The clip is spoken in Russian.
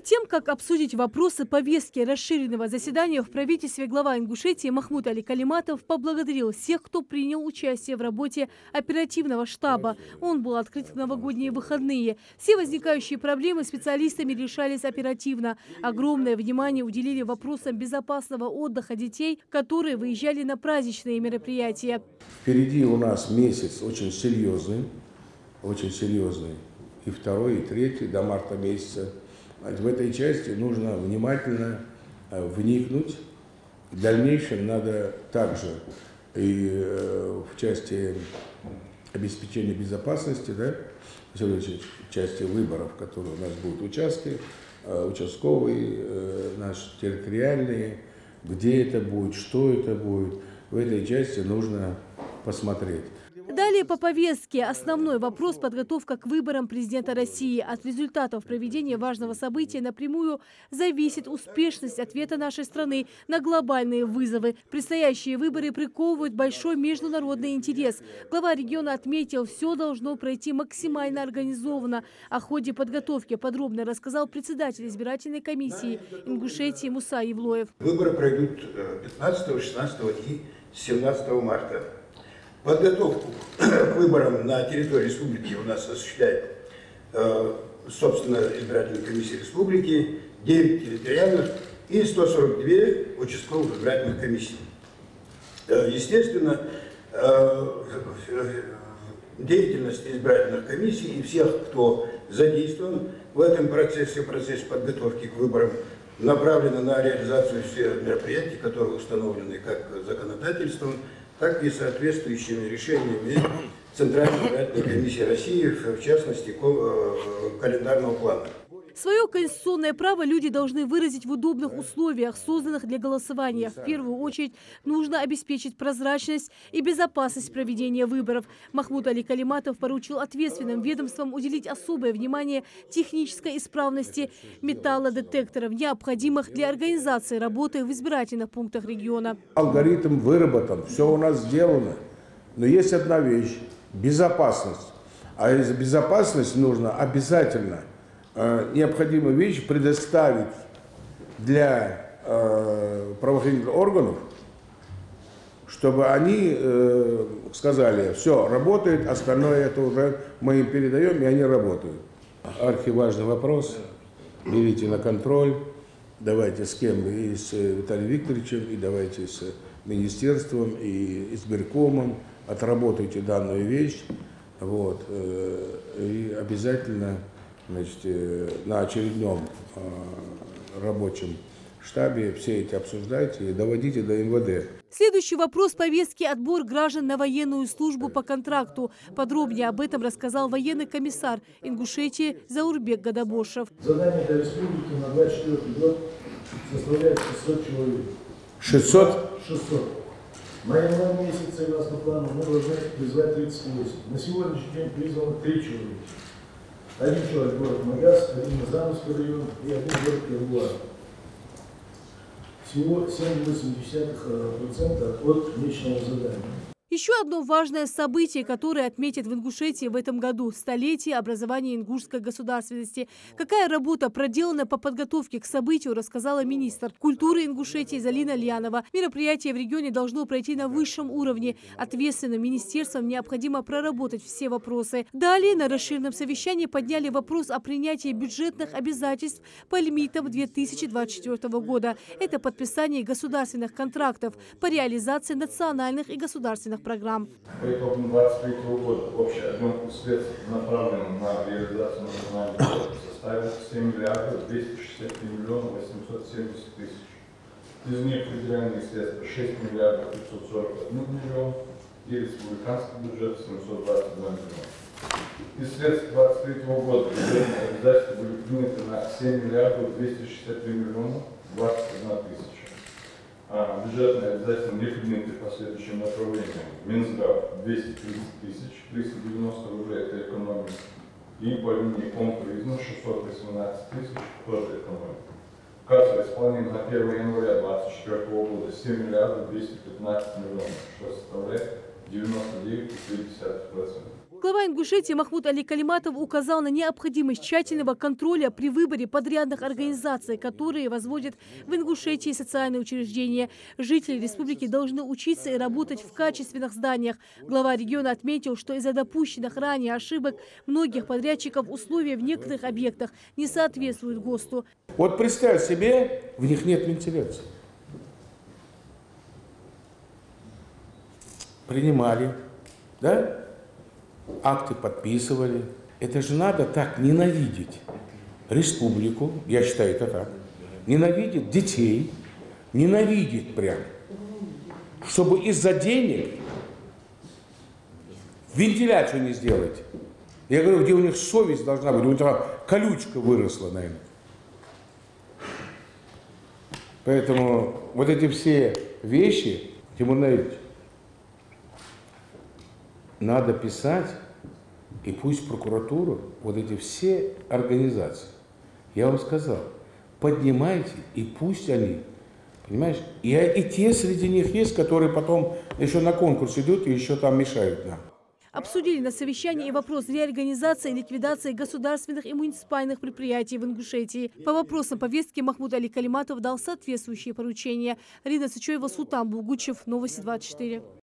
тем, как обсудить вопросы повестки расширенного заседания в правительстве, глава Ингушетии Махмуд Али Калиматов поблагодарил всех, кто принял участие в работе оперативного штаба. Он был открыт в новогодние выходные. Все возникающие проблемы специалистами решались оперативно. Огромное внимание уделили вопросам безопасного отдыха детей, которые выезжали на праздничные мероприятия. Впереди у нас месяц очень серьезный, и второй, и третий, до марта месяца. В этой части нужно внимательно вникнуть. В дальнейшем надо также и в части обеспечения безопасности, да, в части выборов, которые у нас будут участки, участковые, наши территориальные, где это будет, что это будет. В этой части нужно посмотреть. Далее по повестке. Основной вопрос – подготовка к выборам президента России. От результатов проведения важного события напрямую зависит успешность ответа нашей страны на глобальные вызовы. Предстоящие выборы приковывают большой международный интерес. Глава региона отметил, все должно пройти максимально организованно. О ходе подготовки подробно рассказал председатель избирательной комиссии Ингушетии Муса Евлоев. Выборы пройдут 15, 16 и 17 марта. Подготовку к выборам на территории республики у нас осуществляет, собственно, избирательная комиссия республики, 9 территориальных и 142 участковых избирательных комиссий. Естественно, деятельность избирательных комиссий и всех, кто задействован в этом процессе подготовки к выборам, направлена на реализацию всех мероприятий, которые установлены как законодательством, так и соответствующими решениями Центральной избирательной комиссии России, в частности, календарного плана. Свое конституционное право люди должны выразить в удобных условиях, созданных для голосования. В первую очередь нужно обеспечить прозрачность и безопасность проведения выборов. Махмуд Али Калиматов поручил ответственным ведомствам уделить особое внимание технической исправности металлодетекторов, необходимых для организации работы в избирательных пунктах региона. Алгоритм выработан, все у нас сделано. Но есть одна вещь – безопасность. А из безопасности нужно обязательно необходимую вещь предоставить для правоохранительных органов, чтобы они сказали, все, работает, остальное это уже мы им передаем, и они работают. Архиважный вопрос, берите на контроль, давайте с кем, и с Виталием Викторовичем, и давайте с министерством, и избиркомом, отработайте данную вещь, вот, и обязательно, значит, на очередном рабочем штабе все эти обсуждайте и доводите до МВД. Следующий вопрос повестки – отбор граждан на военную службу по контракту. Подробнее об этом рассказал военный комиссар Ингушетии Заурбек Гадабошев. Задание для республики на 24 год составляет 600 человек. 600? 600. На январь месяц, согласно плану, мы должны призвать 38. На сегодняшний день призвано 3 человека. Один человек город Магаз, один Назановский район и один город Киргуар. Всего 7,8% от личного задания. Еще одно важное событие, которое отметят в Ингушетии в этом году – столетие образования ингушской государственности. Какая работа проделана по подготовке к событию, рассказала министр культуры Ингушетии Залина Льянова. Мероприятие в регионе должно пройти на высшем уровне. Ответственным министерствам необходимо проработать все вопросы. Далее на расширенном совещании подняли вопрос о принятии бюджетных обязательств по лимитам 2024 года. Это подписание государственных контрактов по реализации национальных и государственных программ. По итогам 2023 года общий объем средств, направленных на реализацию национальных проектов, составил 7 миллиардов 263 миллиона 870 тысяч. Из них федеральные средства 6 миллиардов 541 миллион и республиканский бюджет 722 миллиона. Из средств 2023 года бюджетные обязательства были приняты на 7 миллиардов 263 миллиона 21 тысяча. Бюджетные обязательства не приняты по следующим направлениям. Минздрав 230 тысяч, 390 рублей, это экономика. И по линии комтуризма 618 тысяч, тоже экономика. Кассовое исполнение на 1 января 2024 года 7 миллиардов 215 миллионов, что составляет 99,3%. Глава Ингушетии Махмуд Али Калиматов указал на необходимость тщательного контроля при выборе подрядных организаций, которые возводят в Ингушетии социальные учреждения. Жители республики должны учиться и работать в качественных зданиях. Глава региона отметил, что из-за допущенных ранее ошибок многих подрядчиков условия в некоторых объектах не соответствуют ГОСТу. Вот представь себе, в них нет вентиляции. Принимали, да? Акты подписывали. Это же надо так ненавидеть республику, я считаю это так, ненавидеть детей, ненавидеть прям, чтобы из-за денег вентиляцию не сделать. Я говорю, где у них совесть должна быть, у них колючка выросла, наверное. Поэтому вот эти все вещи, Тимур Наилевич, надо писать, и пусть прокуратура, вот эти все организации, я вам сказал, поднимайте, и пусть они, понимаешь, и те среди них есть, которые потом еще на конкурс идут и еще там мешают нам. Обсудили на совещании и вопрос реорганизации и ликвидации государственных и муниципальных предприятий в Ингушетии. По вопросам повестки Махмуд Али Калиматов дал соответствующие поручения. Рина Сычева, Султан Булгучев, Новости 24.